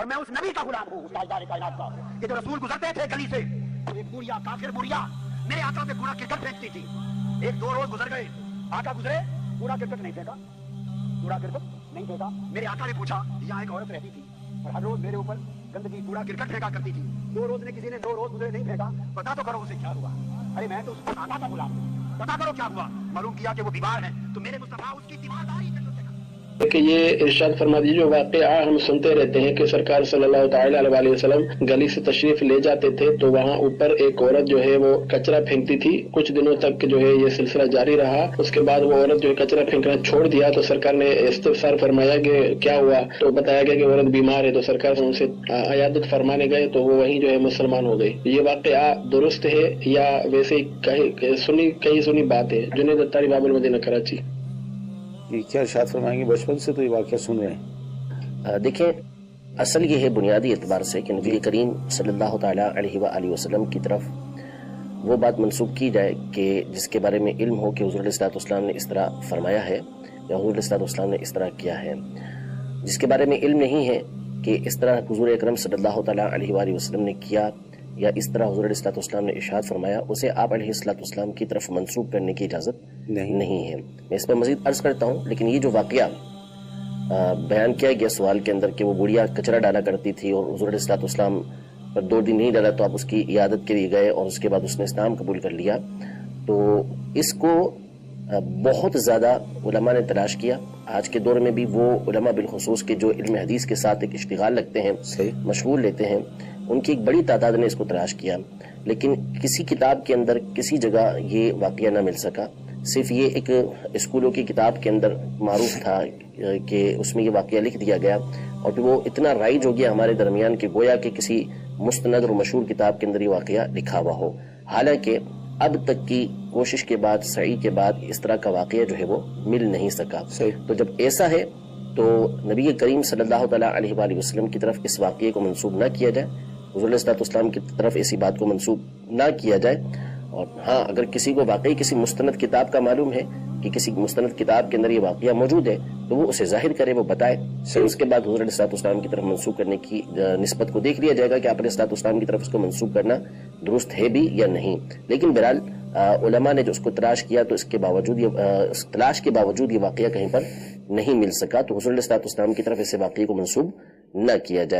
اور میں اس نبی کا غلام ہوں، اس تاجدار کائنات کا، کہ جو رسول گزرتے تھے گلی سے تو ایک بوڑھیا کافر بوڑھیا میرے آقا پہ کوڑا کرکٹ پھینکتی تھی. ایک دو روز گزر گئے، آقا گزرے، کوڑا کرکٹ نہیں پھینکا، کوڑا کرکٹ نہیں پھینکا. میرے آقا نے پوچھا، یہاں ایک عورت رہتی تھی اور ہر روز میرے اوپر گندگی کوڑا کرکٹ پھینکا کرتی تھی، کسی نے 2 روز گزرے نہیں پھینکا، پتا تو کرو اسے کیا ہوا. ارے میں تو اس کو آقا کا غلام ہوں، پتا کرو کیا ہوا. معلوم کیا کہ وہ بیمار ہے، تو میرے مصطفیٰ اس کی تیمارداری کہ یہ ارشاد فرما دیجیے، جو واقعہ ہم سنتے رہتے ہیں کہ سرکار صلی اللہ تعالی علیہ وسلم گلی سے تشریف لے جاتے تھے تو وہاں اوپر ایک عورت جو ہے وہ کچرا پھینکتی تھی. کچھ دنوں تک جو ہے یہ سلسلہ جاری رہا. اس کے بعد وہ عورت جو ہے کچرا پھینکنا چھوڑ دیا تو سرکار نے استفسار فرمایا کہ کیا ہوا، تو بتایا گیا کہ عورت بیمار ہے. تو سرکار ان سے عیادت فرمانے گئے تو وہ وہیں جو ہے مسلمان ہو گئی. یہ واقعہ درست ہے یا ویسے کہیں سنی بات ہے؟ جنید اتاری، باب المدینہ، کراچی. یہ کیا ارشاد فرمائیں گے؟ بچپن سے تو یہ واقعہ سن رہے ہیں. دیکھیں، اصل یہ ہے بنیادی اعتبار سے کہ نبی کریم صلی اللہ تعالیٰ علیہ وآلہ وسلم کی طرف وہ بات منسوب کی جائے کہ جس کے بارے میں علم ہو کہ حضور علیہ السلام نے اس طرح فرمایا ہے یا حضور علیہ السلام نے اس طرح کیا ہے. جس کے بارے میں علم نہیں ہے کہ اس طرح حضور اکرم صلی اللہ تعالیٰ علیہ وآلہ وسلم نے کیا یا اس طرح حضور علیہ السلام نے ارشاد فرمایا، اسے آپ علیہ السلام کی طرف منسوب کرنے کی اجازت نہیں ہے. میں اس پر مزید عرض کرتا ہوں، لیکن یہ جو واقعہ بیان کیا گیا سوال کے اندر کہ وہ بوڑھیا کچرا ڈالا کرتی تھی اور حضور علیہ السلام پر 2 دن نہیں ڈالا تو آپ اس کی عیادت کے لیے گئے اور اس کے بعد اس نے اسلام قبول کر لیا، تو اس کو بہت زیادہ علماء نے تلاش کیا. آج کے دور میں بھی وہ علماء بالخصوص کے جو علم حدیث کے ساتھ ایک اشتغال رکھتے ہیں، مشغول لیتے ہیں، ان کی ایک بڑی تعداد نے اس کو تلاش کیا، لیکن کسی کتاب کے اندر کسی جگہ یہ واقعہ نہ مل سکا. صرف یہ ایک اسکولوں کی کتاب کے اندر معروف تھا کہ اس میں یہ واقعہ لکھ دیا گیا اور پھر وہ اتنا رائج ہو گیا ہمارے درمیان کہ گویا کہ کسی مستند اور مشہور کتاب کے اندر یہ واقعہ لکھا ہوا ہو. حالانکہ اب تک کی کوشش کے بعد، سعی کے بعد اس طرح کا واقعہ جو ہے وہ مل نہیں سکا. تو جب ایسا ہے تو نبی کریم صلی اللہ تعالیٰ علیہ وآلہ وسلم کی طرف اس واقعے کو منسوب نہ کیا جائے، حضور علیہ السلام کی طرف ایسی بات کو منسوب نہ کیا جائے. اور ہاں، اگر کسی کو واقعی کسی مستند کتاب کا معلوم ہے کہ کسی مستند کتاب کے اندر یہ واقعہ موجود ہے تو وہ اسے ظاہر کرے، وہ بتائے. پھر اس کے بعد حضور علیہ السلام کی طرف منسوب کرنے کی نسبت کو دیکھ لیا جائے گا کہ آپ علیہ السلام کی طرف اس کو منسوب کرنا درست ہے بھی یا نہیں. لیکن بہرحال علماء نے جو اس کو تلاش کیا تو اس کے باوجود اس تلاش کے باوجود یہ واقعہ کہیں پر نہیں مل سکا، تو حضور علیہ السلام کی طرف ایسے واقعے کو منسوب نہ کیا جائے.